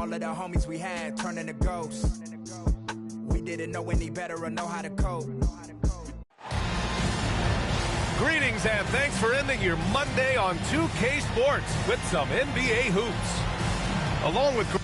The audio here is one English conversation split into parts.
All of the homies we had turned into ghosts. We didn't know any better or know how to cope. Greetings and thanks for ending your Monday on 2K Sports with some NBA hoops. Along with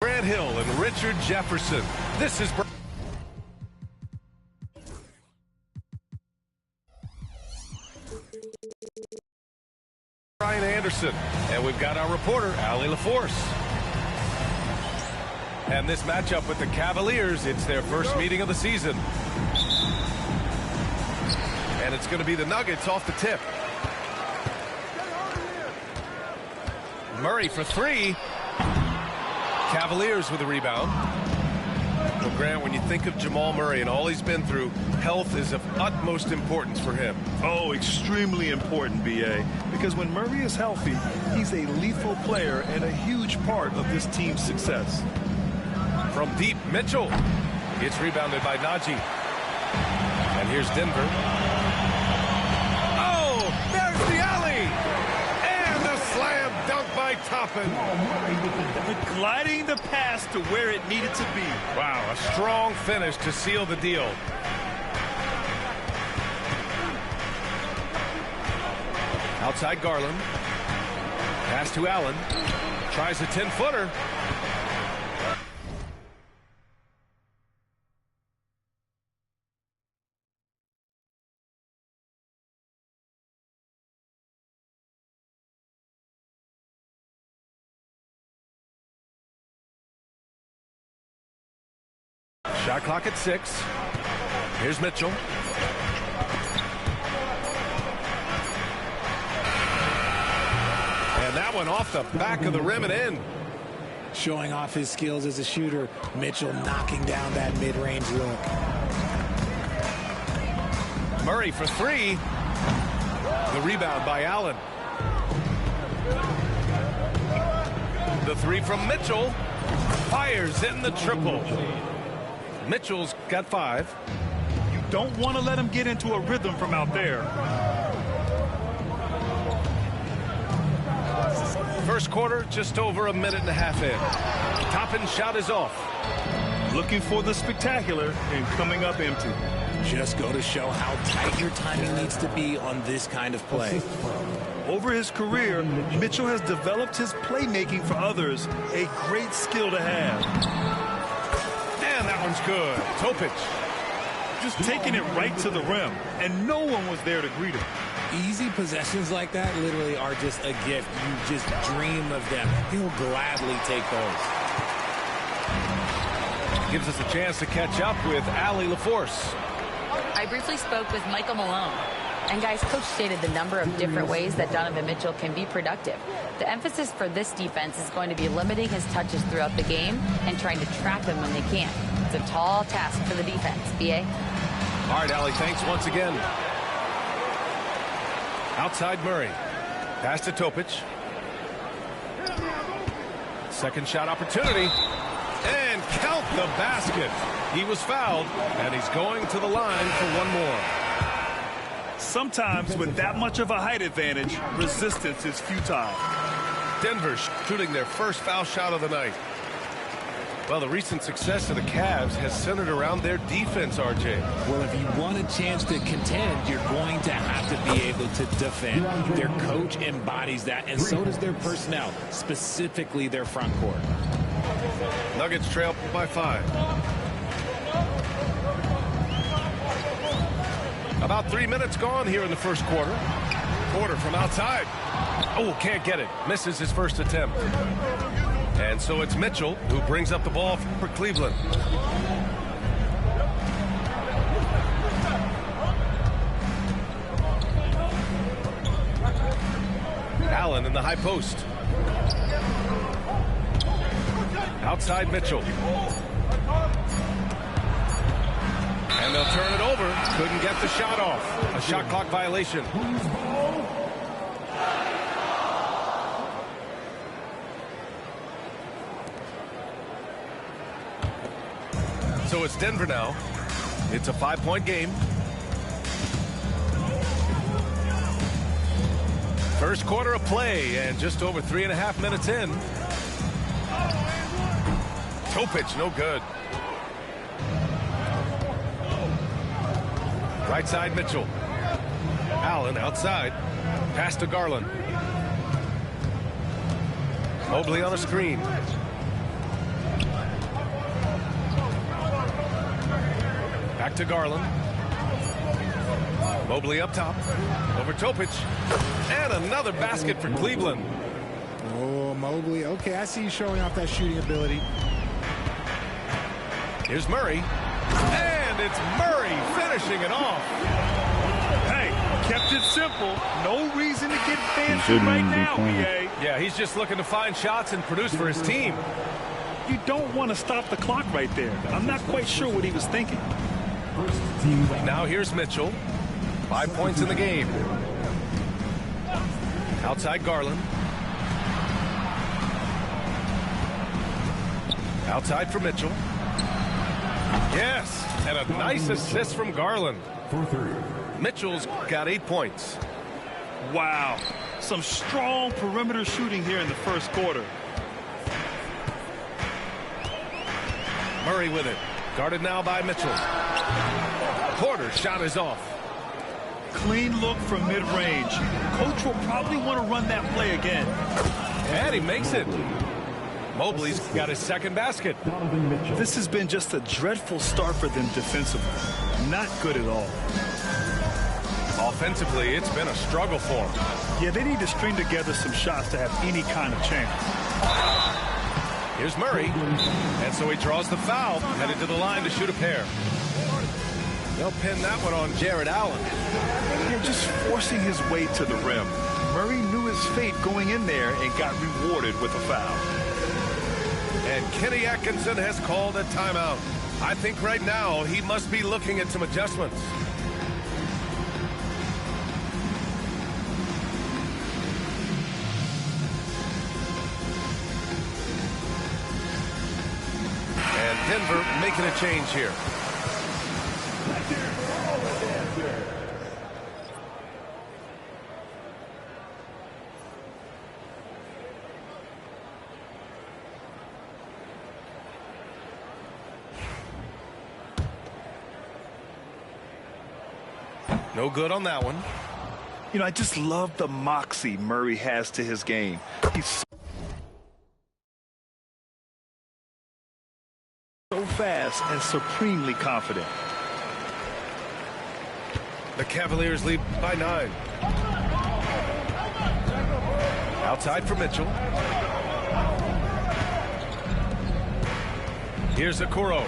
Grant Hill and Richard Jefferson. This is Brian Anderson, and we've got our reporter, Allie LaForce. And this matchup with the Cavaliers, it's their first meeting of the season. And it's going to be the Nuggets off the tip. Murray for three. Cavaliers with a rebound. Well, Grant, when you think of Jamal Murray and all he's been through, health is of utmost importance for him. Oh, extremely important, B.A., because when Murray is healthy, he's a lethal player and a huge part of this team's success. From deep, Mitchell. It's rebounded by Najee. And here's Denver. Oh, there's the alley! And the slam dunk by Toppin. Gliding the pass to where it needed to be. Wow, a strong finish to seal the deal. Outside Garland. Pass to Allen. Tries a 10-footer. Shot clock at 6. Here's Mitchell. And that one off the back of the rim and in. Showing off his skills as a shooter. Mitchell knocking down that mid-range look. Murray for three. The rebound by Allen. The three from Mitchell. Fires in the triple. Mitchell's got 5. You don't want to let him get into a rhythm from out there. First quarter, just over a minute and a half in. Toppin's shot is off. Looking for the spectacular and coming up empty. Just go to show how tight your timing needs to be on this kind of play. Over his career, Mitchell has developed his playmaking for others, a great skill to have. And that one's good. Topic. Just taking it right to the rim, and no one was there to greet him. Easy possessions like that literally are just a gift. You just dream of them. He'll gladly take those. Gives us a chance to catch up with Allie LaForce. I briefly spoke with Michael Malone. And guys, coach stated the number of different ways that Donovan Mitchell can be productive. The emphasis for this defense is going to be limiting his touches throughout the game and trying to trap him when they can. It's a tall task for the defense. B.A.? All right, Allie, thanks once again. Outside Murray. Pass to Topic. Second shot opportunity. And count the basket. He was fouled, and he's going to the line for one more. Sometimes with that much of a height advantage, resistance is futile. Denver shooting their first foul shot of the night. Well, the recent success of the Cavs has centered around their defense, RJ. Well, if you want a chance to contend, you're going to have to be able to defend. Their coach embodies that, and so does their personnel, specifically their front court. Nuggets trail by 5. About 3 minutes gone here in the first quarter. Porter from outside. Oh, can't get it. Misses his first attempt. And so it's Mitchell who brings up the ball for Cleveland. Allen in the high post. Outside Mitchell. And they'll turn it over. Couldn't get the shot off. A shot clock violation. So it's Denver now. It's a 5-point game. First quarter of play and just over 3.5 minutes in. Toe pitch, no good. Right side Mitchell. Allen outside. Pass to Garland. Mobley on a screen. Back to Garland. Mobley up top. Over Topic. And another basket for Cleveland. Oh, Mobley. Okay, I see you showing off that shooting ability. Here's Murray. And it's Murray finishing it off. Hey, kept it simple. No reason to get fancy right now, BA. Yeah, he's just looking to find shots and produce for his team. You don't want to stop the clock right there. I'm not quite sure what he was thinking. Now here's Mitchell. 5 points in the game. Outside Garland. Outside for Mitchell. Yes, and a nice assist from Garland. Mitchell's got 8 points. Wow, some strong perimeter shooting here in the first quarter. Murray with it. Guarded now by Mitchell. Porter's shot is off. Clean look from mid-range. Coach will probably want to run that play again. And he makes it. Mobley's got his second basket. This has been just a dreadful start for them defensively. Not good at all. Offensively, it's been a struggle for them. Yeah, they need to string together some shots to have any kind of chance. Here's Murray. And so he draws the foul, headed to the line to shoot a pair. They'll pin that one on Jared Allen. Yeah, just forcing his way to the rim. Murray knew his fate going in there and got rewarded with a foul. And Kenny Atkinson has called a timeout. I think right now he must be looking at some adjustments. And Denver making a change here. No good on that one. You know, I just love the moxie Murray has to his game. He's so fast and supremely confident. The Cavaliers lead by 9. Outside for Mitchell. Here's Okoro.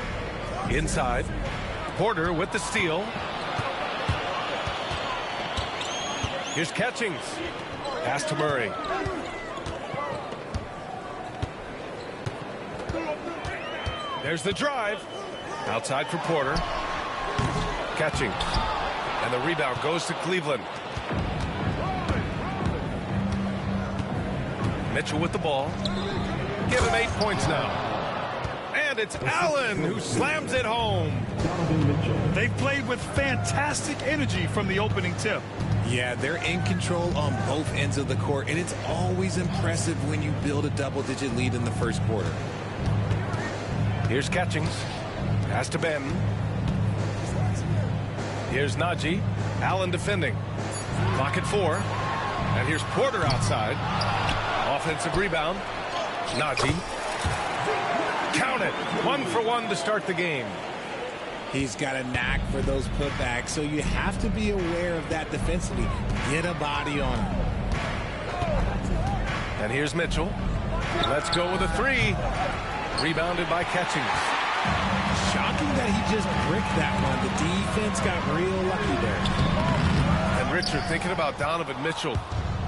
Inside. Porter with the steal. Here's Catchings. Pass to Murray. There's the drive. Outside for Porter. Catchings. And the rebound goes to Cleveland. Mitchell with the ball. Give him 8 points now. And it's Allen who slams it home. They've played with fantastic energy from the opening tip. Yeah, they're in control on both ends of the court, and it's always impressive when you build a double-digit lead in the first quarter. Here's Catchings. Pass to Ben. Here's Najee. Allen defending. Clock at 4. And here's Porter outside. Offensive rebound. Najee. Count it. 1 for 1 to start the game. He's got a knack for those putbacks, so you have to be aware of that defensively. Get a body on him. And here's Mitchell. Let's go with a 3. Rebounded by Catchings. Shocking that he just bricked that one. The defense got real lucky there. And Richard, thinking about Donovan Mitchell,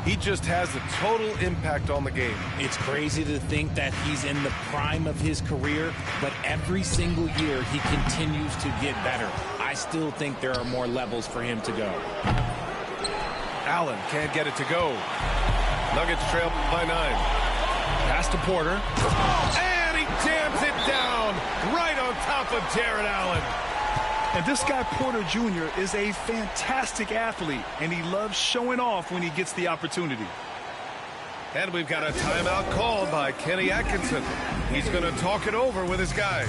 he just has a total impact on the game. It's crazy to think that he's in the prime of his career, but every single year he continues to get better. I still think there are more levels for him to go. Allen can't get it to go. Nuggets trail by 9. Pass to Porter. And he jams it down right on top of Jared Allen. And this guy Porter Jr. is a fantastic athlete, and he loves showing off when he gets the opportunity. And we've got a timeout called by Kenny Atkinson. He's going to talk it over with his guys.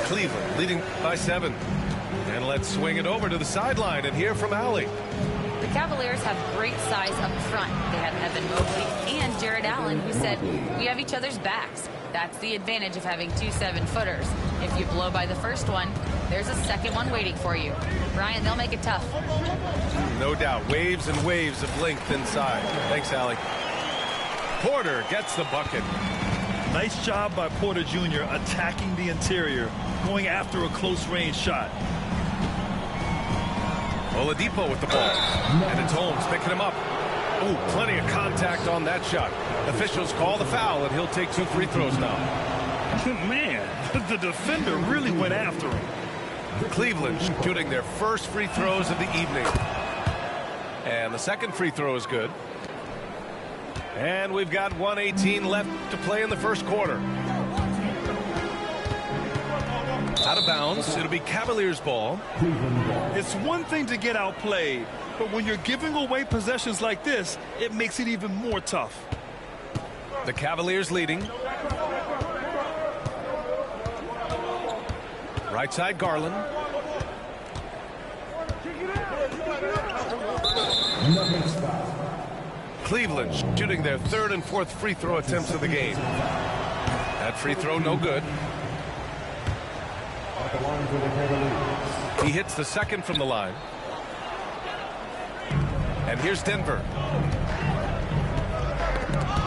Cleveland leading by 7. And let's swing it over to the sideline and hear from Allie. The Cavaliers have great size up front. They have Evan Mobley and Jared Allen, who said, we have each other's backs. That's the advantage of having 2 7-footers. If you blow by the first one, there's a second one waiting for you. Ryan, they'll make it tough. No doubt. Waves and waves of length inside. Thanks, Allie. Porter gets the bucket. Nice job by Porter Jr. attacking the interior, going after a close-range shot. Oladipo with the ball. And it's Holmes picking him up. Ooh, plenty of contact on that shot. Officials call the foul, and he'll take 2 free throws now. Man, the defender really went after him. Cleveland shooting their first free throws of the evening. And the second free throw is good. And we've got 1:18 left to play in the first quarter. Out of bounds. It'll be Cavaliers ball. It's one thing to get outplayed, but when you're giving away possessions like this, it makes it even more tough. The Cavaliers leading. Right side Garland. Cleveland shooting their 3rd and 4th free throw attempts of the game. That free throw no good. He hits the 2nd from the line. And here's Denver.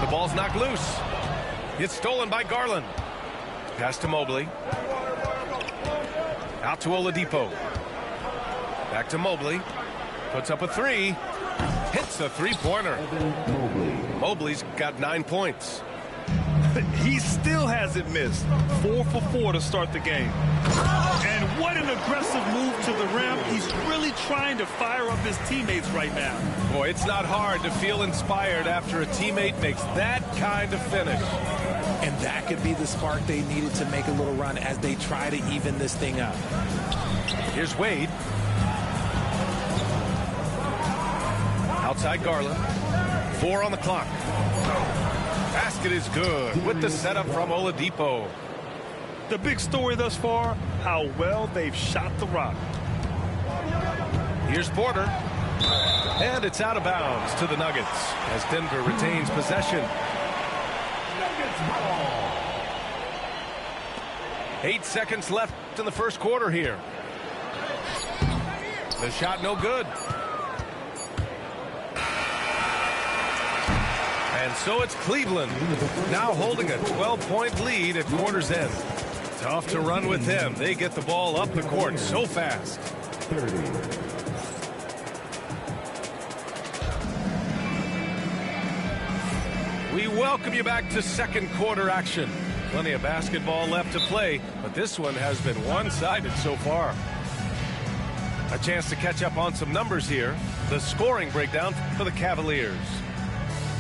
The ball's knocked loose. It's stolen by Garland. Pass to Mobley. Out to Oladipo. Back to Mobley. Puts up a 3. Hits a 3-pointer. Mobley's got 9 points. He still hasn't missed. 4 for 4 to start the game. And what an aggressive move to the rim. He's really trying to fire up his teammates right now. Boy, it's not hard to feel inspired after a teammate makes that kind of finish. And that could be the spark they needed to make a little run as they try to even this thing up. Here's Wade. Outside Garland. 4 on the clock. Basket is good with the setup from Oladipo. The big story thus far, how well they've shot the rock. Here's Porter. And it's out of bounds to the Nuggets as Denver retains possession. 8 seconds left in the first quarter here. The shot no good. And so it's Cleveland, now holding a 12-point lead at quarter's end. Tough to run with them. They get the ball up the court so fast. 30. We welcome you back to second quarter action. Plenty of basketball left to play, but this one has been one-sided so far. A chance to catch up on some numbers here. The scoring breakdown for the Cavaliers.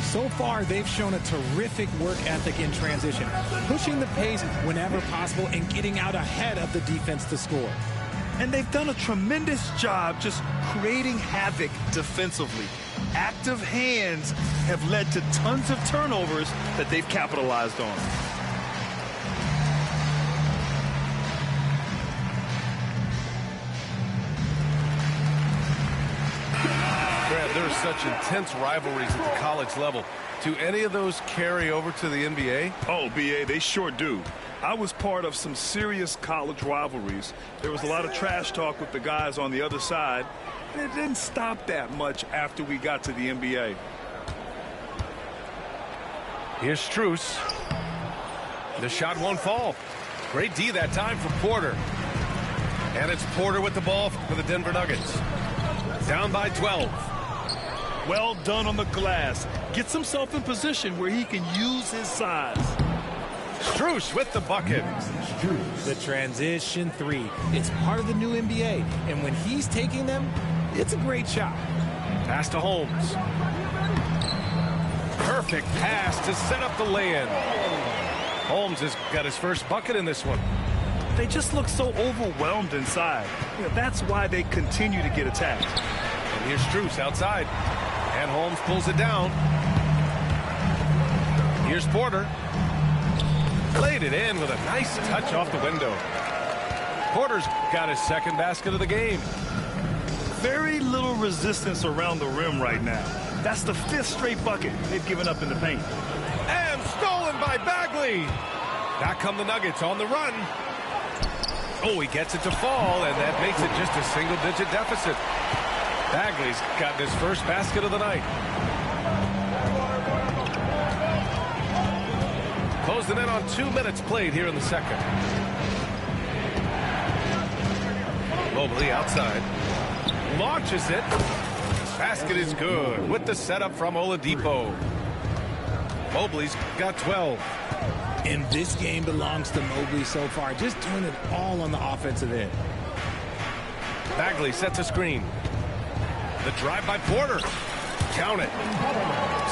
So far, they've shown a terrific work ethic in transition, pushing the pace whenever possible and getting out ahead of the defense to score. And they've done a tremendous job just creating havoc defensively. Active hands have led to tons of turnovers that they've capitalized on. There's such intense rivalries at the college level. Do any of those carry over to the NBA? Oh, BA, they sure do. I was part of some serious college rivalries. There was a lot of trash talk with the guys on the other side, and it didn't stop that much after we got to the NBA. Here's Strus. The shot won't fall. Great D that time for Porter. And it's Porter with the ball for the Denver Nuggets. Down by 12. Well done on the glass. Gets himself in position where he can use his size. Strus with the bucket. The transition three. It's part of the new NBA. And when he's taking them, it's a great shot. Pass to Holmes. Perfect pass to set up the lay-in. Holmes has got his first bucket in this one. They just look so overwhelmed inside. You know, that's why they continue to get attacked. And here's Strus outside. And Holmes pulls it down. Here's Porter. Laid it in with a nice touch off the window. Porter's got his second basket of the game. Very little resistance around the rim right now. That's the 5th straight bucket they've given up in the paint. And stolen by Bagley. Back come the Nuggets on the run. Oh, he gets it to fall, and that makes it just a single-digit deficit. Bagley's got his first basket of the night. Closing in on 2 minutes played here in the second. Mobley outside. Launches it. Basket is good with the setup from Oladipo. Mobley's got 12. And this game belongs to Mobley so far. Just turn it all on the offensive end. Bagley sets a screen. The drive by Porter. Count it.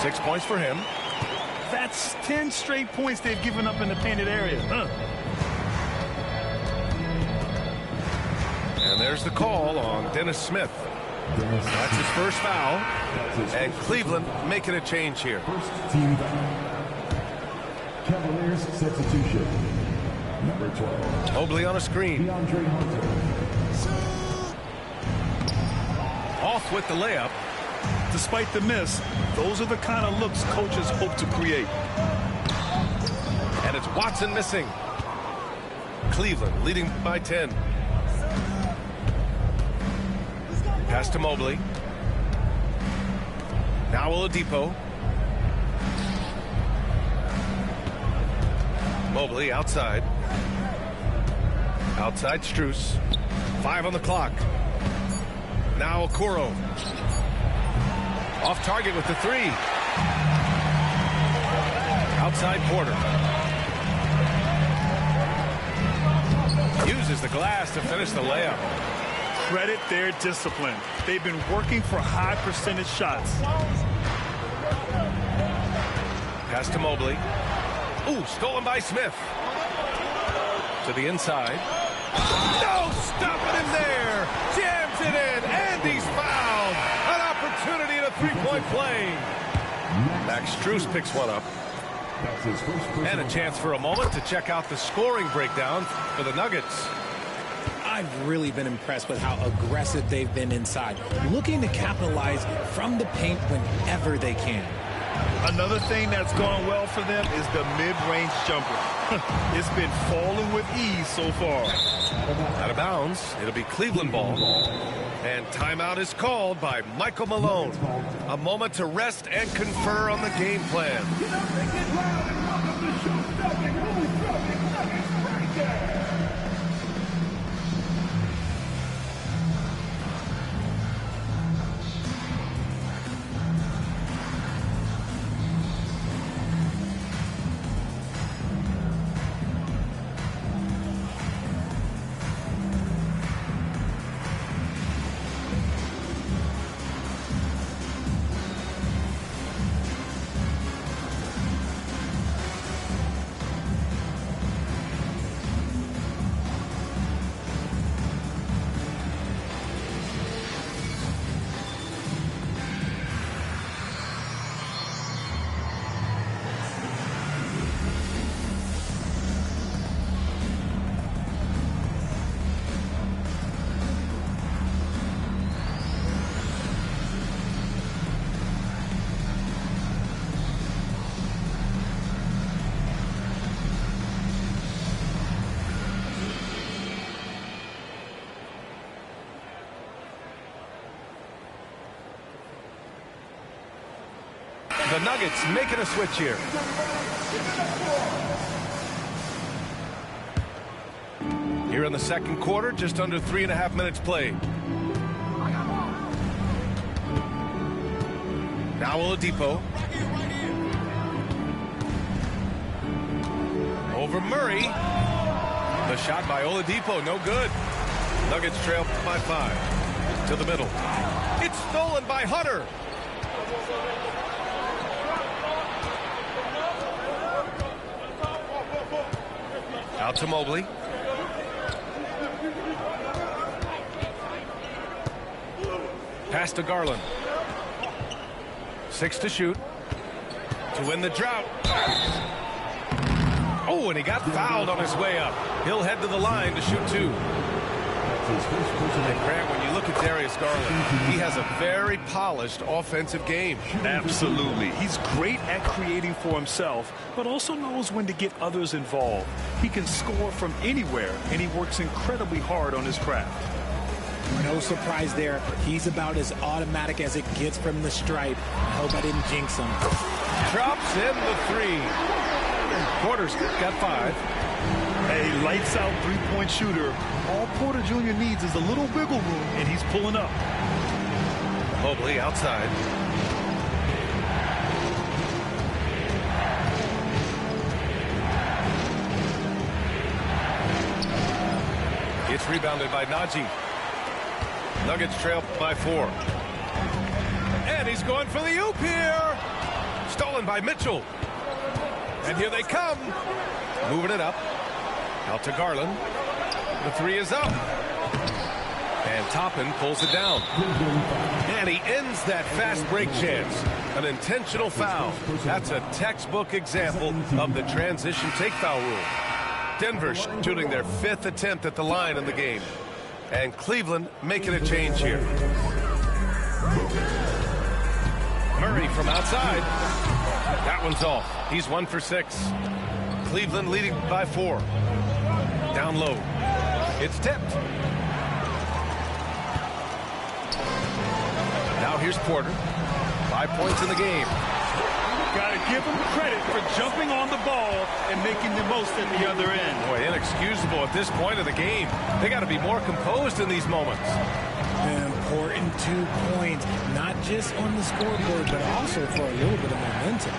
6 points for him. That's 10 straight points they've given up in the painted area. And there's the call on Dennis Smith. That's his first foul. And Cleveland making a change here. First team foul. Cavaliers substitution. Number 12. Mobley on a screen. DeAndre Hunter. Off with the layup. Despite the miss, those are the kind of looks coaches hope to create. And it's Watson missing. Cleveland leading by 10. Pass to Mobley. Now Oladipo. Mobley outside. Outside Strus. 5 on the clock. Now Okoro. Off target with the 3. Outside Porter. Uses the glass to finish the layup. Credit their discipline. They've been working for high percentage shots. Pass to Mobley. Ooh, stolen by Smith. To the inside. No, stopping him there. Jams it in, and he's fouled. An opportunity at a three-point play. Max Strus picks one up. And a chance for a moment to check out the scoring breakdown for the Nuggets. I've really been impressed with how aggressive they've been inside, looking to capitalize from the paint whenever they can. Another thing that's gone well for them is the mid-range jumper. It's been falling with ease so far. Out of bounds. It'll be Cleveland ball. And And timeout is called by Michael Malone. A moment to rest and confer on the game plan. The Nuggets making a switch here. Here in the second quarter, just under 3.5 minutes played. Now Oladipo. Over Murray. The shot by Oladipo, no good. Nuggets trail by 5. To the middle. It's stolen by Hunter. Out to Mobley. Pass to Garland. 6 to shoot. To win the drought. Oh, and he got fouled on his way up. He'll head to the line to shoot 2. And Grant, when you look at Darius Garland, he has a very polished offensive game. Absolutely. He's great at creating for himself, but also knows when to get others involved. He can score from anywhere, and he works incredibly hard on his craft. No surprise there. He's about as automatic as it gets from the stripe. I hope I didn't jinx him. Drops in the 3. Porter's got 5. A lights-out three-point shooter. All Porter Jr. needs is a little wiggle room, and he's pulling up. Mobley outside. It's rebounded by Najee. Nuggets trail by 4. And he's going for the oop here. Stolen by Mitchell. And here they come. Moving it up. Out to Garland. The 3 is up. And Toppin pulls it down. And he ends that fast break chance. An intentional foul. That's a textbook example of the transition take foul rule. Denver shooting their 5th attempt at the line in the game. And Cleveland making a change here. Murray from outside. That one's off. He's 1 for 6. Cleveland leading by 4. Down low. It's tipped. Now here's Porter. 5 points in the game. Got to give him credit for jumping on the ball and making the most at the other end. Boy, inexcusable at this point of the game. They got to be more composed in these moments. An important 2 points, not just on the scoreboard, but also for a little bit of momentum.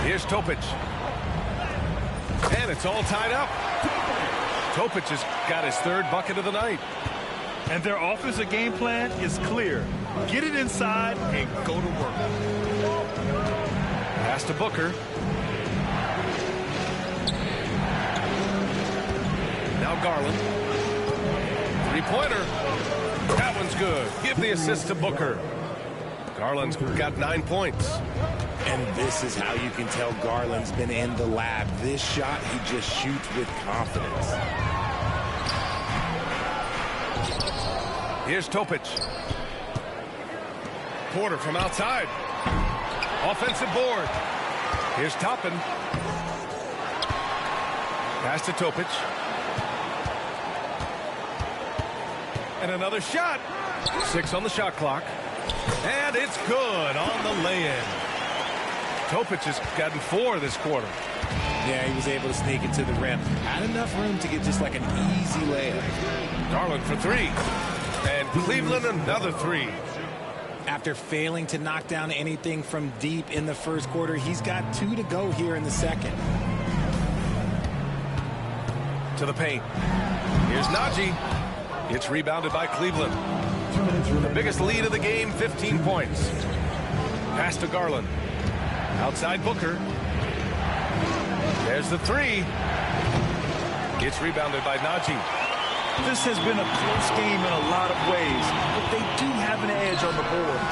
Here's Topic. And it's all tied up. Topic has got his 3rd bucket of the night. And their offensive game plan is clear. Get it inside and go to work. Pass to Booker. Now Garland. 3-pointer. That one's good. Give the assist to Booker. Garland's got 9 points. And this is how you can tell Garland's been in the lab. This shot, he just shoots with confidence. Here's Topic. Porter from outside. Offensive board. Here's Toppin. Pass to Topic. And another shot. 6 on the shot clock. And it's good on the lay-in. Topic has gotten 4 this quarter. Yeah, he was able to sneak it to the rim. Had enough room to get just like an easy layup. Garland for 3. And Cleveland another 3. After failing to knock down anything from deep in the first quarter, he's got 2 to go here in the second. To the paint. Here's Najee. It's rebounded by Cleveland. The biggest lead of the game, 15 points. Pass to Garland. Outside Booker. There's the 3. It's rebounded by Najee. This has been a close game in a lot of ways, but they do have an edge on the board.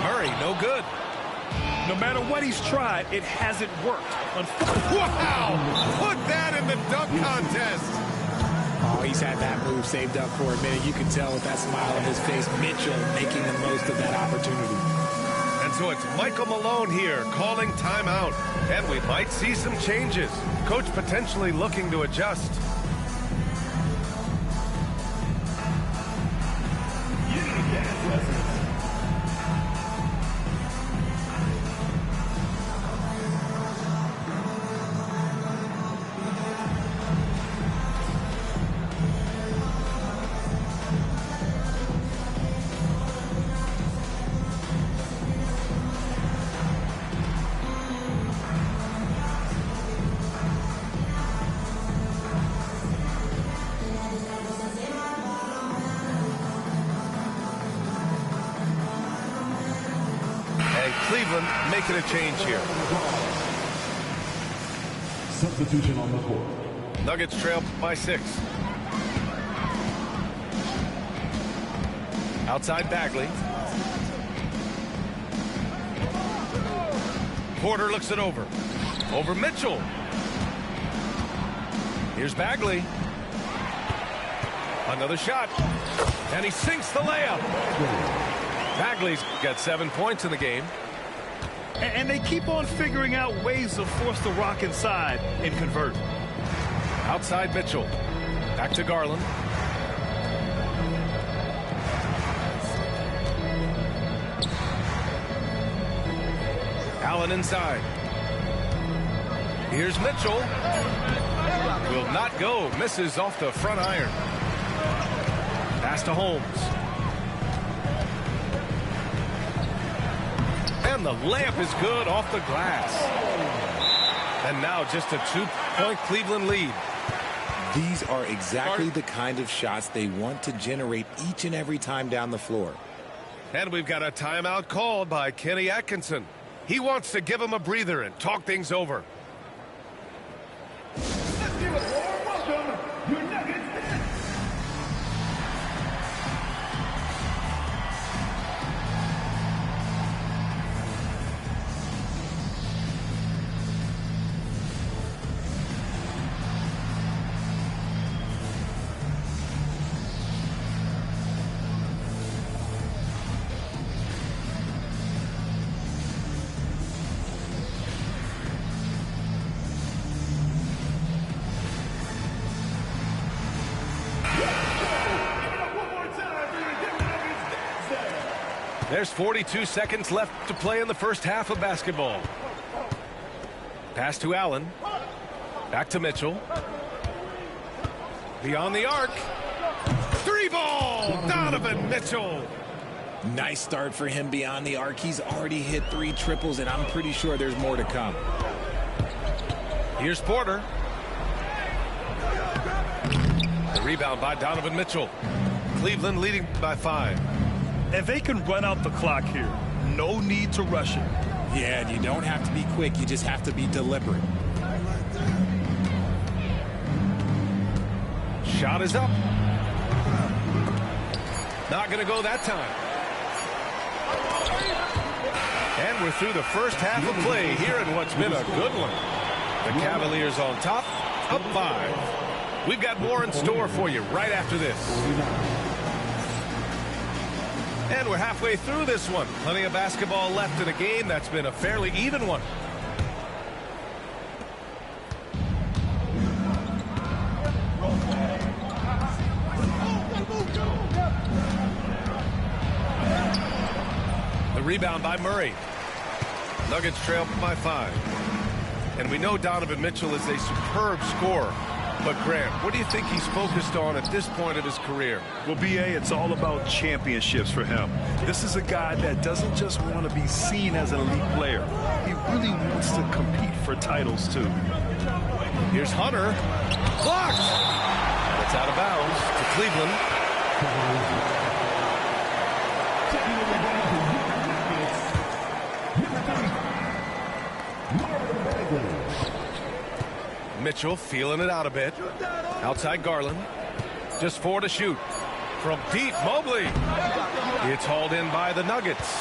Murray, no good. No matter what he's tried, it hasn't worked. Wow! Put that in the dunk contest. Oh, he's had that move saved up for a minute. You can tell with that smile on his face, Mitchell making the most of that opportunity. And so it's Michael Malone here calling timeout. And we might see some changes. Coach potentially looking to adjust. Cleveland making a change here. Substitution on the court. Nuggets trail by 6. Outside Bagley. Porter looks it over. Over Mitchell. Here's Bagley. Another shot. And he sinks the layup. Bagley's got 7 points in the game. And they keep on figuring out ways to force the rock inside and convert. Outside Mitchell. Back to Garland. Allen inside. Here's Mitchell. Will not go. Misses off the front iron. Pass to Holmes. And the layup is good off the glass. And now just a 2-point Cleveland lead. These are exactly the kind of shots they want to generate each and every time down the floor. And we've got a timeout called by Kenny Atkinson. He wants to give him a breather and talk things over. Let's give it a warm welcome, your Nuggets. There's 42 seconds left to play in the first half of basketball. Pass to Allen. Back to Mitchell. Beyond the arc. 3-ball! Donovan Mitchell. Nice start for him beyond the arc. He's already hit 3 triples, and I'm pretty sure there's more to come. Here's Porter. The rebound by Donovan Mitchell. Cleveland leading by 5. And they can run out the clock here. No need to rush it. Yeah, and you don't have to be quick. You just have to be deliberate. Shot is up. Not going to go that time. And we're through the first half of play here in what's been a good one. The Cavaliers on top, up 5. We've got more in store for you right after this. And we're halfway through this one. Plenty of basketball left in a game that's been a fairly even one. rebound by Murray. Nuggets trail by 5. And we know Donovan Mitchell is a superb scorer. But, Grant, what do you think he's focused on at this point of his career? Well, B.A., it's all about championships for him. This is a guy that doesn't just want to be seen as an elite player. He really wants to compete for titles, too. Here's Hunter. Blocked! It's out of bounds to Cleveland. Mitchell feeling it out a bit. Outside Garland. Just 4 to shoot. From deep, Mobley. It's hauled in by the Nuggets.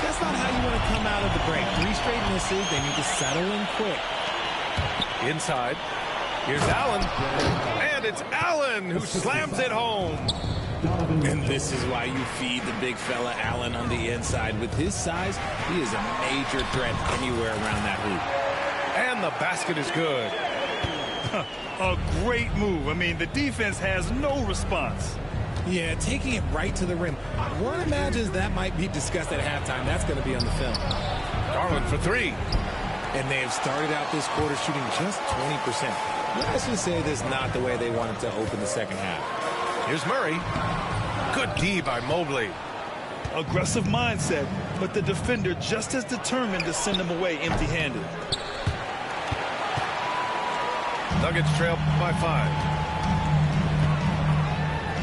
That's not how you want to come out of the break. 3 straight misses. They need to settle in quick. Inside. Here's Allen. And it's Allen who slams it home. And this is why you feed the big fella Allen on the inside. With his size, he is a major threat anywhere around that hoop. And the basket is good. A great move. I mean, the defense has no response. Yeah, taking it right to the rim. One imagines that might be discussed at halftime. That's going to be on the film. Garland for 3. And they have started out this quarter shooting just 20%. Let's just say this is not the way they wanted to open the second half. Here's Murray. Good D by Mobley. Aggressive mindset, but the defender just as determined to send him away empty-handed. Nuggets trail by 5.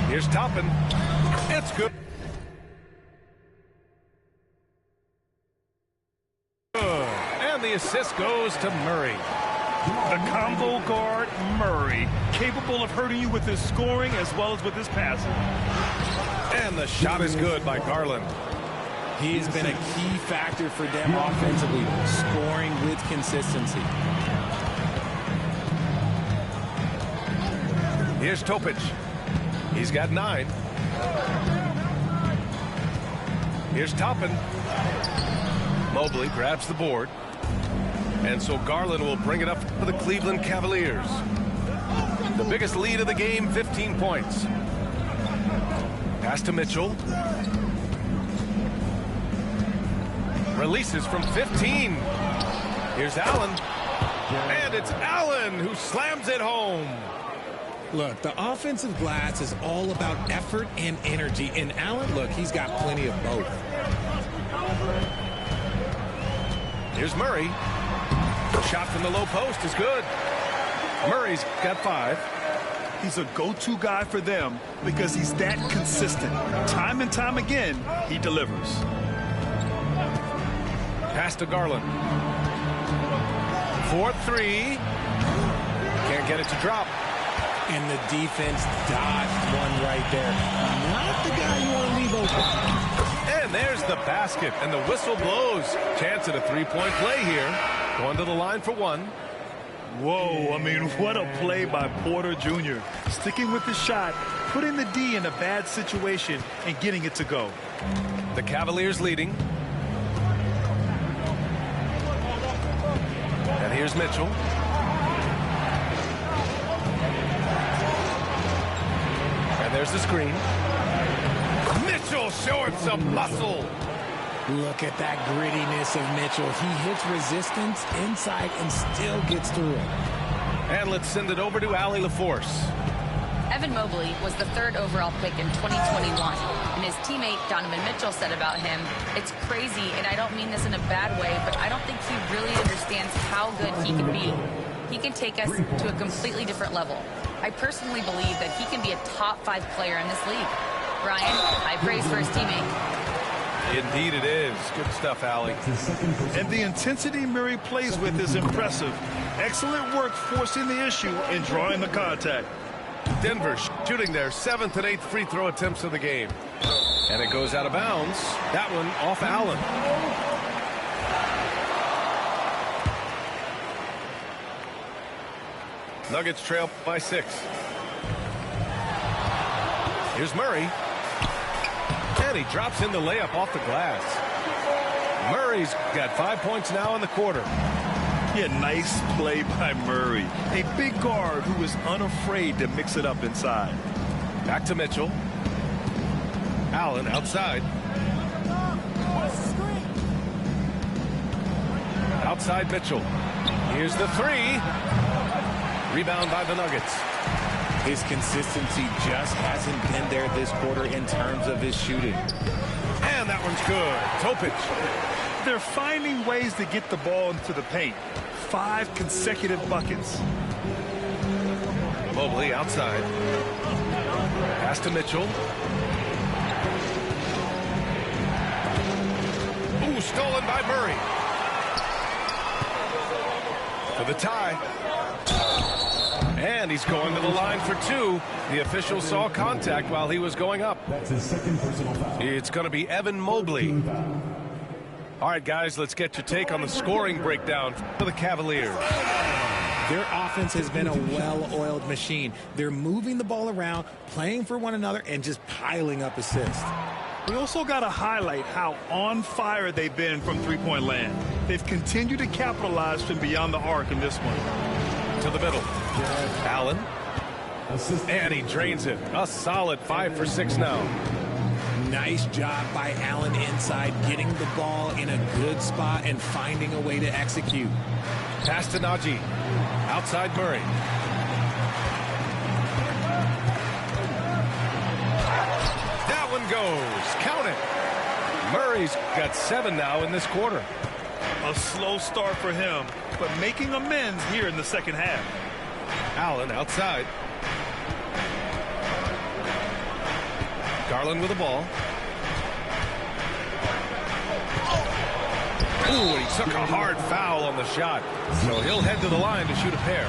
Here's Toppin. It's good. And the assist goes to Murray. The combo guard, Murray, capable of hurting you with his scoring as well as with his passing. And the shot is good by Garland. He has been a key factor for them offensively, scoring with consistency. Here's Topic. He's got 9. Here's Toppin. Mobley grabs the board. And so Garland will bring it up for the Cleveland Cavaliers. The biggest lead of the game, 15 points. Pass to Mitchell. Releases from 15. Here's Allen. And it's Allen who slams it home. Look, the offensive glass is all about effort and energy. And Allen, look, he's got plenty of both. Here's Murray. Shot from the low post is good. Murray's got 5. He's a go-to guy for them because he's that consistent. Time and time again, he delivers. Pass to Garland. 4-3. Can't get it to drop. And the defense dodged one right there. Not the guy you want to leave open. And there's the basket, and the whistle blows. Chance at a 3-point play here. Going to the line for 1. Whoa, I mean, what a play by Porter Jr. Sticking with the shot, putting the D in a bad situation, and getting it to go. The Cavaliers leading. And here's Mitchell. And there's the screen. Mitchell showing some muscle. Look at that grittiness of Mitchell. He hits resistance inside and still gets through it. And let's send it over to Allie LaForce. Evan Mobley was the 3rd overall pick in 2021. And his teammate Donovan Mitchell said about him, "It's crazy, and I don't mean this in a bad way, but I don't think he really understands how good he can be. He can take us to a completely different level. I personally believe that he can be a top 5 player in this league." Brian, high praise for his teammate. Indeed it is. Good stuff, Allie. And the intensity Murray plays with is impressive. Excellent work forcing the issue and drawing the contact. Denver shooting their 7th and 8th free throw attempts of the game. And it goes out of bounds. That one off Allen. Nuggets trail by 6. Here's Murray. And he drops in the layup off the glass. Murray's got 5 points now in the quarter. Yeah, nice play by Murray. A big guard who is unafraid to mix it up inside. Back to Mitchell. Allen outside. Outside Mitchell. Here's the three. Rebound by the Nuggets. His consistency just hasn't been there this quarter in terms of his shooting. And that one's good. Topic. They're finding ways to get the ball into the paint. 5 consecutive buckets. Mobley outside. Pass to Mitchell. Ooh, stolen by Murray. For the tie. And he's going to the line for 2. The official saw contact while he was going up. That's his second personal foul. It's going to be Evan Mobley. All right, guys, let's get your take on the scoring breakdown for the Cavaliers. Their offense has been a well-oiled machine. They're moving the ball around, playing for one another, and just piling up assists. We also got to highlight how on fire they've been from three-point land. They've continued to capitalize from beyond the arc in this one. To the middle. Allen. And he drains it. A solid 5 for 6 now. Nice job by Allen inside, getting the ball in a good spot and finding a way to execute. Pass to Najee. Outside Murray. That one goes. Count it. Murray's got 7 now in this quarter. A slow start for him, but making amends here in the second half. Allen outside. Garland with the ball. Ooh, he took a hard foul on the shot. So he'll head to the line to shoot a pair.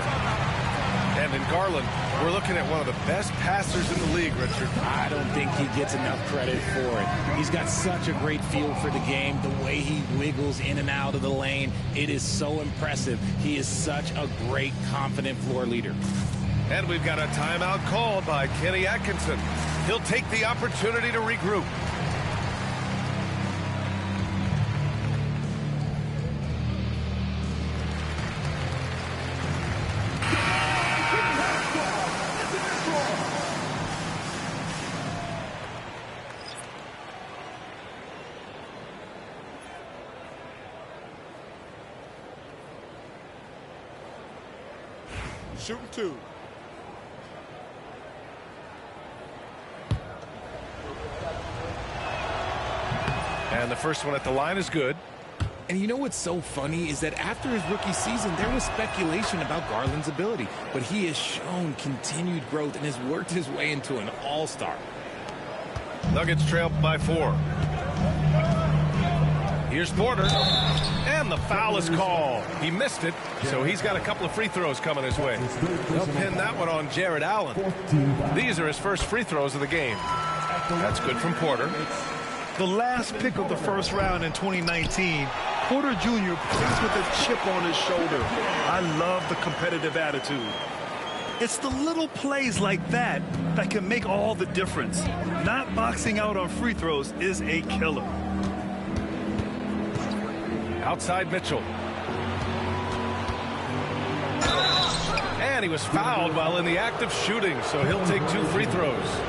And in Garland, we're looking at one of the best passers in the league, Richard. I don't think he gets enough credit for it. He's got such a great feel for the game, the way he wiggles in and out of the lane. It is so impressive. He is such a great, confident floor leader. And we've got a timeout called by Kenny Atkinson. He'll take the opportunity to regroup. Shooting 2. And the first one at the line is good. And you know what's so funny is that after his rookie season, there was speculation about Garland's ability. But he has shown continued growth and has worked his way into an all-star. Nuggets trail by 4. Here's Porter. And the foul is called. He missed it, so he's got a couple of free throws coming his way. They'll pin that one on Jared Allen. These are his first free throws of the game. That's good from Porter. The last pick of the first round in 2019, Porter Jr. plays with a chip on his shoulder. I love the competitive attitude. It's the little plays like that that can make all the difference. Not boxing out on free throws is a killer. Outside Mitchell. And he was fouled while in the act of shooting, so he'll take 2 free throws.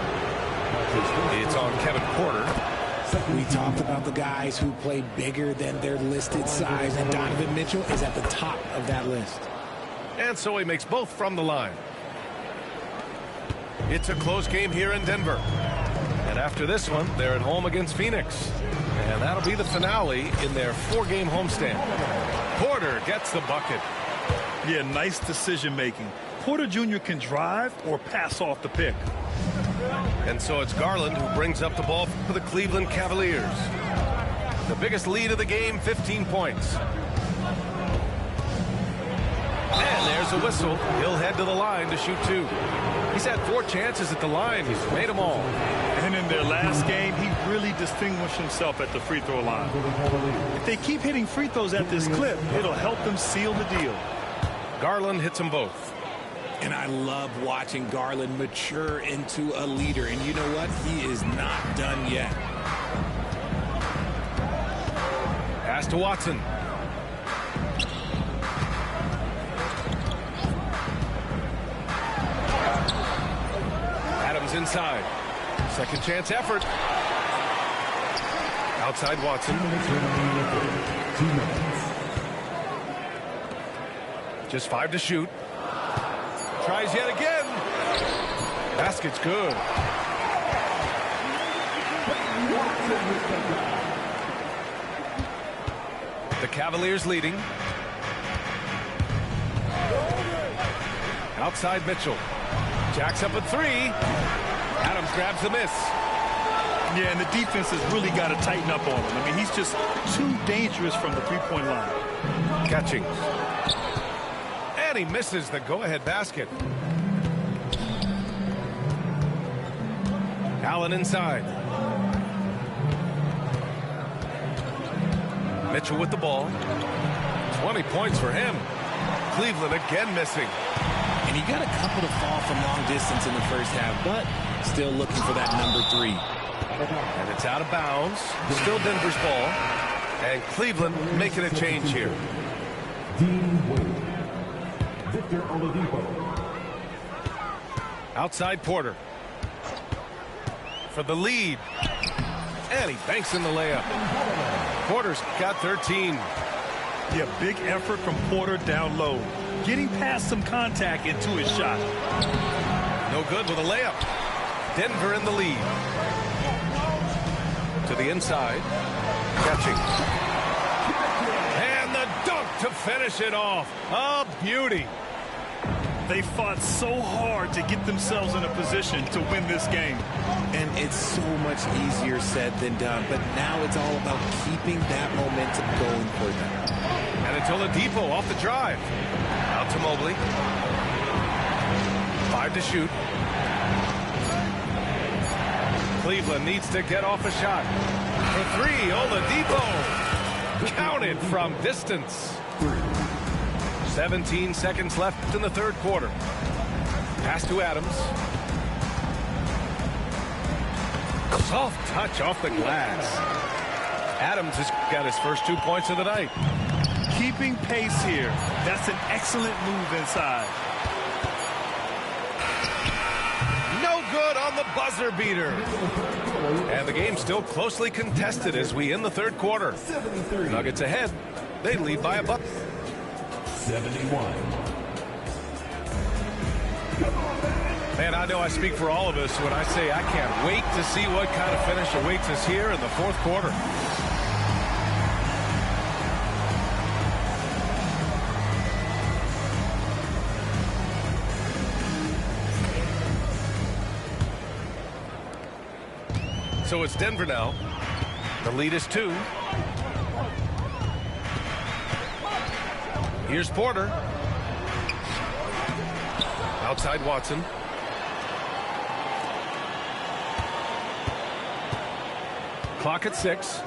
It's on Kevin Porter. We talked about the guys who play bigger than their listed size, and Donovan Mitchell is at the top of that list. And so he makes both from the line. It's a close game here in Denver. And after this one, they're at home against Phoenix. And that'll be the finale in their 4-game homestand. Porter gets the bucket. Yeah, nice decision making. Porter Jr. can drive or pass off the pick. And so it's Garland who brings up the ball for the Cleveland Cavaliers. The biggest lead of the game, 15 points. And there's a whistle. He'll head to the line to shoot 2. He's had 4 chances at the line. He's made them all. And in their last game, he really distinguished himself at the free throw line. If they keep hitting free throws at this clip, it'll help them seal the deal. Garland hits them both. And I love watching Garland mature into a leader. And you know what? He is not done yet. Pass to Watson. Adams inside. Second chance effort. Outside Watson. Just 5 to shoot. Tries yet again. Basket's good. The Cavaliers leading. Outside Mitchell. Jacks up at 3. Adams grabs the miss. Yeah, and the defense has really got to tighten up on him. I mean, he's just too dangerous from the three-point line. Catching. And he misses the go-ahead basket. Allen inside. Mitchell with the ball. 20 points for him. Cleveland again missing. And he got a couple to fall from long distance in the first half, but still looking for that number 3. And it's out of bounds. Still Denver's ball. And Cleveland making a change here. Victor Oladipo. Outside Porter. For the lead. And he banks in the layup. Porter's got 13. Yeah, big effort from Porter down low. Getting past some contact into his shot. No good with a layup. Denver in the lead. To the inside. Catching. And the dunk to finish it off. A beauty. They fought so hard to get themselves in a position to win this game. And it's so much easier said than done, but now it's all about keeping that momentum going for them. And it's Oladipo off the drive. Out to Mobley. 5 to shoot. Cleveland needs to get off a shot. For 3, Oladipo. Counted from distance. 17 seconds left in the third quarter. Pass to Adams. Soft touch off the glass. Adams has got his first 2 points of the night. Keeping pace here. That's an excellent move inside. No good on the buzzer beater. And the game's still closely contested as we end the third quarter. Nuggets ahead. They lead by a buck. 71. Man, I know I speak for all of us when I say I can't wait to see what kind of finish awaits us here in the fourth quarter. So it's Denver now. The lead is 2. Here's Porter. Outside Watson. Clock at 6.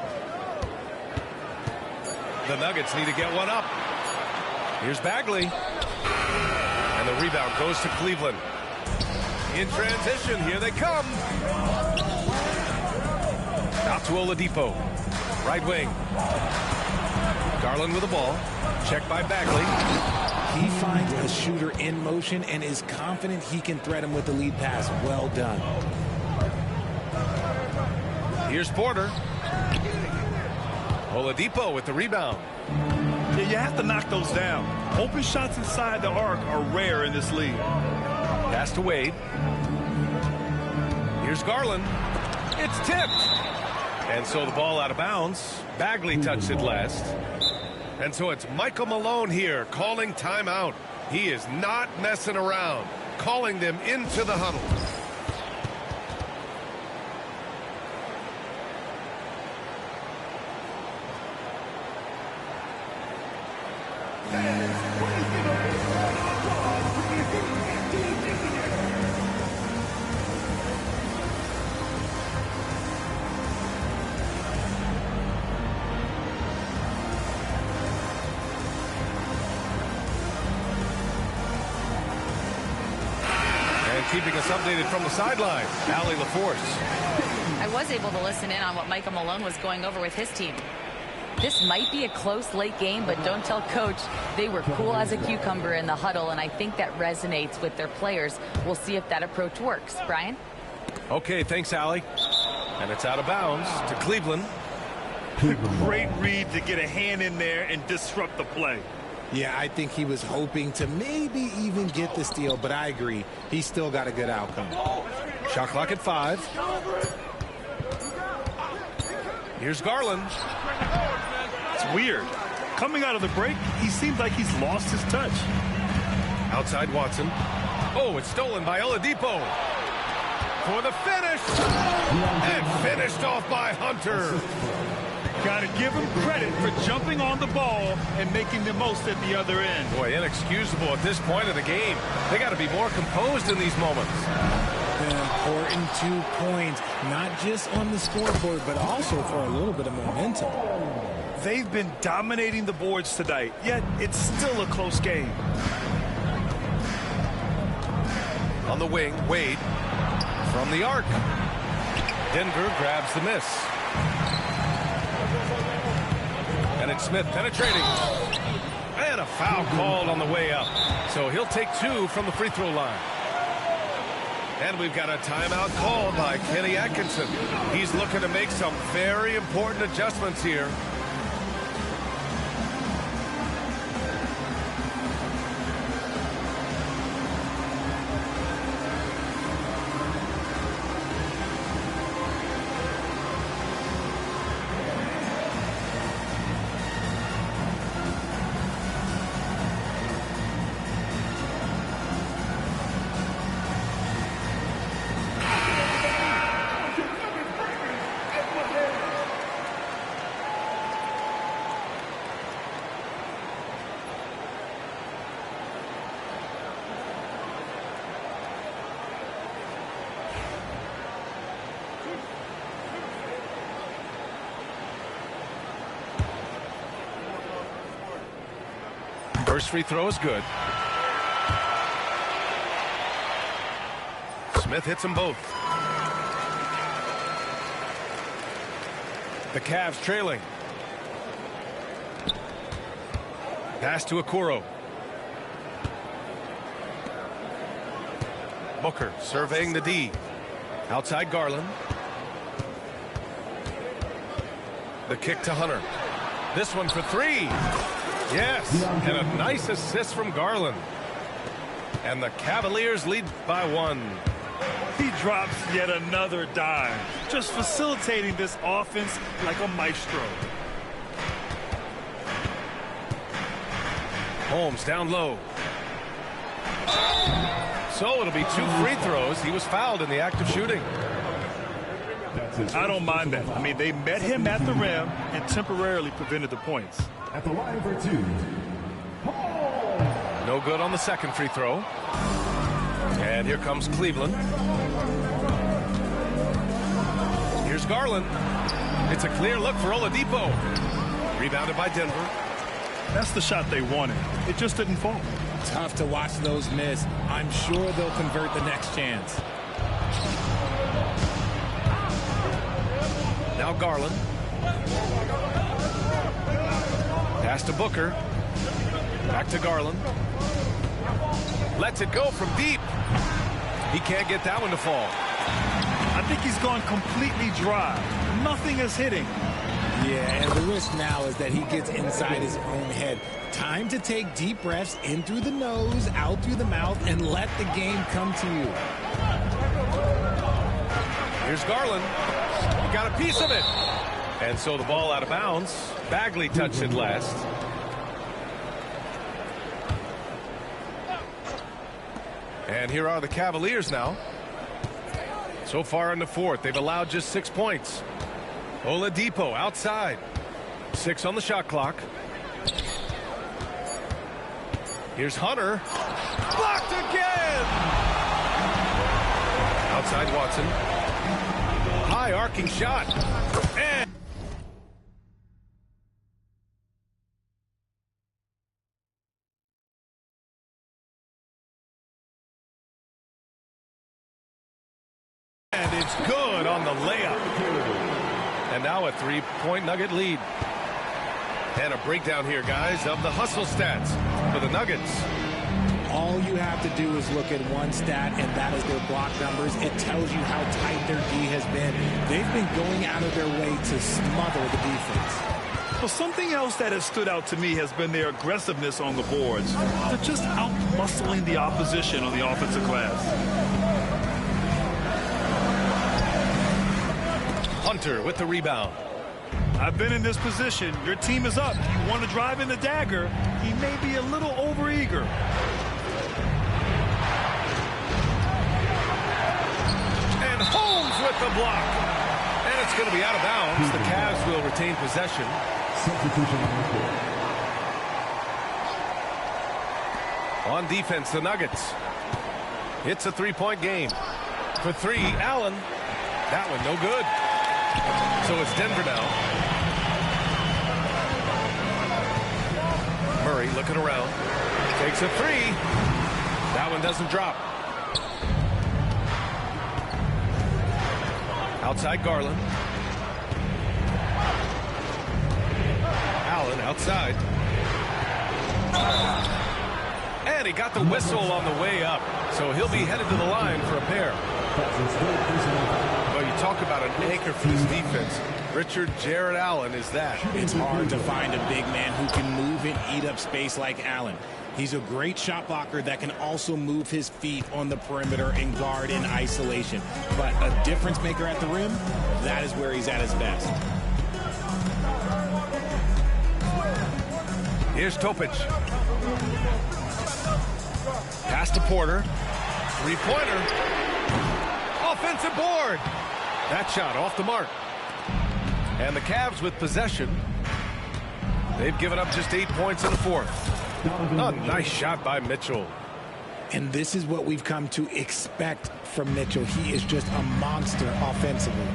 The Nuggets need to get one up. Here's Bagley. And the rebound goes to Cleveland. In transition, here they come. Out to Oladipo. Right wing. Garland with the ball. Checked by Bagley. He finds a shooter in motion and is confident he can threat him with the lead pass. Well done. Here's Porter. Oladipo with the rebound. Yeah, you have to knock those down. Open shots inside the arc are rare in this league. Pass to Wade. Here's Garland. It's tipped. And so the ball out of bounds. Bagley touched it last. And so it's Michael Malone here calling timeout. He is not messing around. Calling them into the huddle. Keeping us updated from the sideline, Allie LaForce. I was able to listen in on what Michael Malone was going over with his team. This might be a close late game, but don't tell coach. They were cool as a cucumber in the huddle, and I think that resonates with their players. We'll see if that approach works. Brian? Okay, thanks, Allie. And it's out of bounds to Cleveland. Great read to get a hand in there and disrupt the play. Yeah, I think he was hoping to maybe even get the steal, but I agree. He still got a good outcome. Shot clock at 5. Here's Garland. It's weird. Coming out of the break, he seems like he's lost his touch. Outside Watson. Oh, it's stolen by Oladipo. For the finish. And finished off by Hunter. Got to give him credit for jumping on the ball and making the most at the other end. Boy, inexcusable at this point of the game. They got to be more composed in these moments. An important 2 points, not just on the scoreboard, but also for a little bit of momentum. They've been dominating the boards tonight, yet it's still a close game. On the wing, Wade from the arc. Denver grabs the miss. And it's Smith penetrating. And a foul called on the way up. So he'll take 2 from the free throw line. And we've got a timeout called by Kenny Atkinson. He's looking to make some very important adjustments here. First free throw is good. Smith hits them both. The Cavs trailing. Pass to Okoro. Booker surveying the D. Outside Garland. The kick to Hunter. This one for 3. Yes, and a nice assist from Garland. And the Cavaliers lead by 1. He drops yet another dime, just facilitating this offense like a maestro. Holmes down low. So it'll be 2 free throws. He was fouled in the act of shooting. I don't mind that. I mean, they met him at the rim and temporarily prevented the points. At the line for 2. No good on the second free throw. And here comes Cleveland. Here's Garland. It's a clear look for Oladipo. Rebounded by Denver. That's the shot they wanted. It just didn't fall. Tough to watch those miss. I'm sure they'll convert the next chance. Now Garland. Pass to Booker. Back to Garland. Lets it go from deep. He can't get that one to fall. I think he's gone completely dry. Nothing is hitting. Yeah, and the risk now is that he gets inside his own head. Time to take deep breaths in through the nose, out through the mouth, and let the game come to you. Here's Garland. He got a piece of it. And so the ball out of bounds. Bagley touched it last. And here are the Cavaliers now. So far in the fourth, they've allowed just 6 points. Oladipo outside. 6 on the shot clock. Here's Hunter. Blocked again! Outside Watson. High arcing shot. And it's good on the layup. And now a 3-point Nugget lead. And a breakdown here, guys, of the hustle stats for the Nuggets. All you have to do is look at one stat, and that is their block numbers. It tells you how tight their D has been. They've been going out of their way to smother the defense. Well, something else that has stood out to me has been their aggressiveness on the boards. They're just out-muscling the opposition on the offensive glass. Hunter with the rebound. I've been in this position. Your team is up. You want to drive in the dagger. He may be a little overeager. And Holmes with the block. And it's going to be out of bounds. The Cavs will retain possession. Substitution on the court. On defense, the Nuggets. It's a three-point game. For three, Allen. That one no good. So it's Denver now. Murray looking around. Takes a three. That one doesn't drop. Outside Garland. Allen outside. And he got the whistle on the way up. So he'll be headed to the line for a pair. Well, you talk about an anchor for this defense. Richard Jared Allen is that. It's hard to find a big man who can move and eat up space like Allen. He's a great shot blocker that can also move his feet on the perimeter and guard in isolation. But a difference maker at the rim, that is where he's at his best. Here's Topic. Pass to Porter. Three-pointer. Offensive board. That shot off the mark. And the Cavs with possession. They've given up just 8 points in the fourth. A nice shot by Mitchell. And this is what we've come to expect from Mitchell. He is just a monster offensively.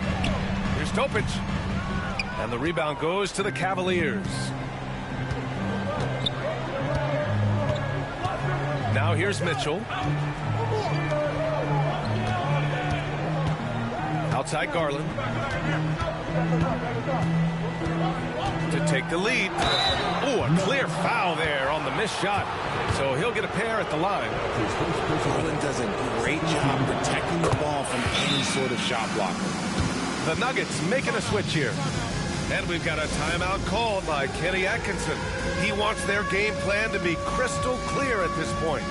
Here's Topic. And the rebound goes to the Cavaliers. Now here's Mitchell. Outside Garland. To take the lead. Oh, a clear foul there on the missed shot. So he'll get a pair at the line. Garland does a great job protecting the ball from any sort of shot blocker. The Nuggets making a switch here. And we've got a timeout called by Kenny Atkinson. He wants their game plan to be crystal clear at this point.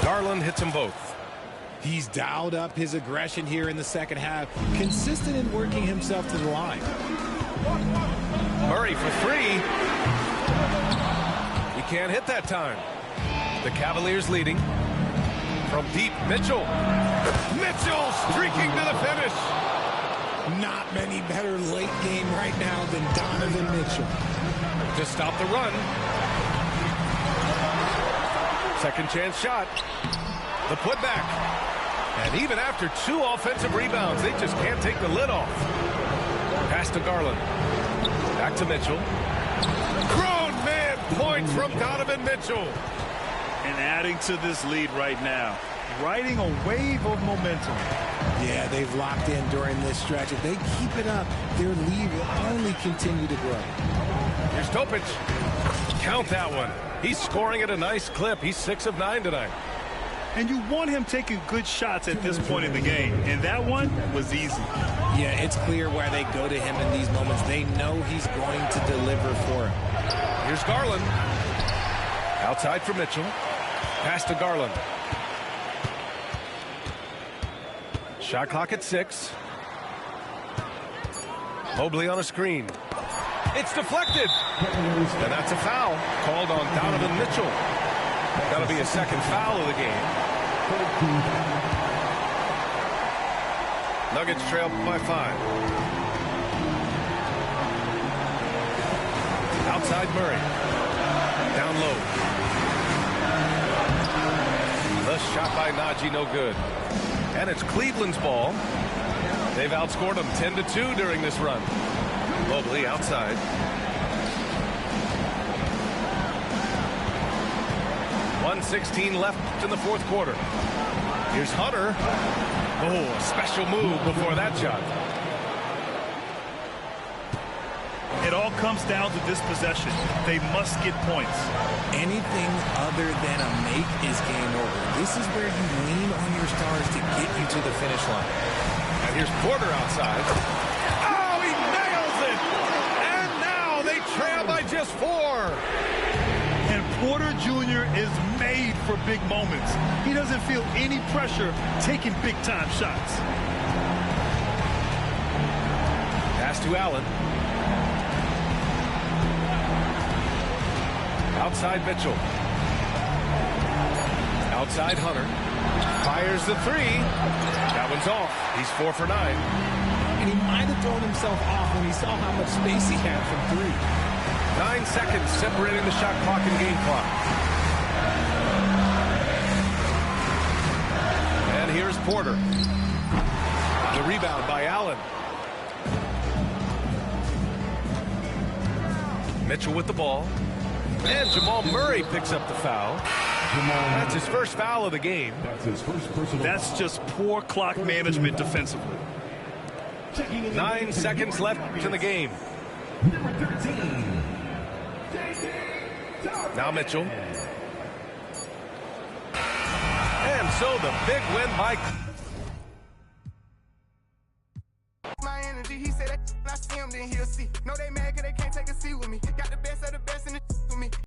Garland hits them both. He's dialed up his aggression here in the second half, consistent in working himself to the line. Murray for three. He can't hit that time. The Cavaliers leading. From deep, Mitchell. Mitchell streaking to the finish. Not many better late game right now than Donovan Mitchell. To stop the run. Second chance shot. The putback. And even after 2 offensive rebounds, they just can't take the lid off. Pass to Garland. Back to Mitchell. Grown man points from Donovan Mitchell. And adding to this lead right now. Riding a wave of momentum. Yeah, they've locked in during this stretch. If they keep it up, their lead will only continue to grow. Here's Topic. Count that one. He's scoring at a nice clip. He's 6 of 9 tonight. And you want him taking good shots at this point in the game. And that one was easy. Yeah, it's clear why they go to him in these moments. They know he's going to deliver for him. Here's Garland. Outside for Mitchell. Pass to Garland. Shot clock at 6. Mobley on a screen. It's deflected. And that's a foul called on Donovan Mitchell. That'll be a second foul of the game. Nuggets trail by 5. Outside Murray. Down low. The shot by Najee, no good. And it's Cleveland's ball. They've outscored them 10-2 during this run. Mobley outside. .116 left in the fourth quarter. Here's Hunter. Oh, a special move before that shot. It all comes down to this possession. They must get points. Anything other than a make is game over. This is where you lean on your stars to get you to the finish line. And here's Porter outside. Oh, he nails it! And now they trail by just 4. And Porter Jr. is made for big moments. He doesn't feel any pressure taking big-time shots. Pass to Allen. Outside Mitchell. Outside Hunter. Fires the 3. That one's off. He's 4 for 9. And he might have thrown himself off when he saw how much space he had from 3. 9 seconds separating the shot clock and game clock. And here's Porter. The rebound by Allen. Mitchell with the ball. And Jamal Murray picks up the foul. That's his first foul of the game. That's his first personal That's foul. just poor clock management defensively. 9 seconds left in the game. Number 13. Now Mitchell. And so the big win by... My energy, he said that I see him, then he'll see. No, they mad 'cause they can't take a seat with me. Got the best of the best in the with me.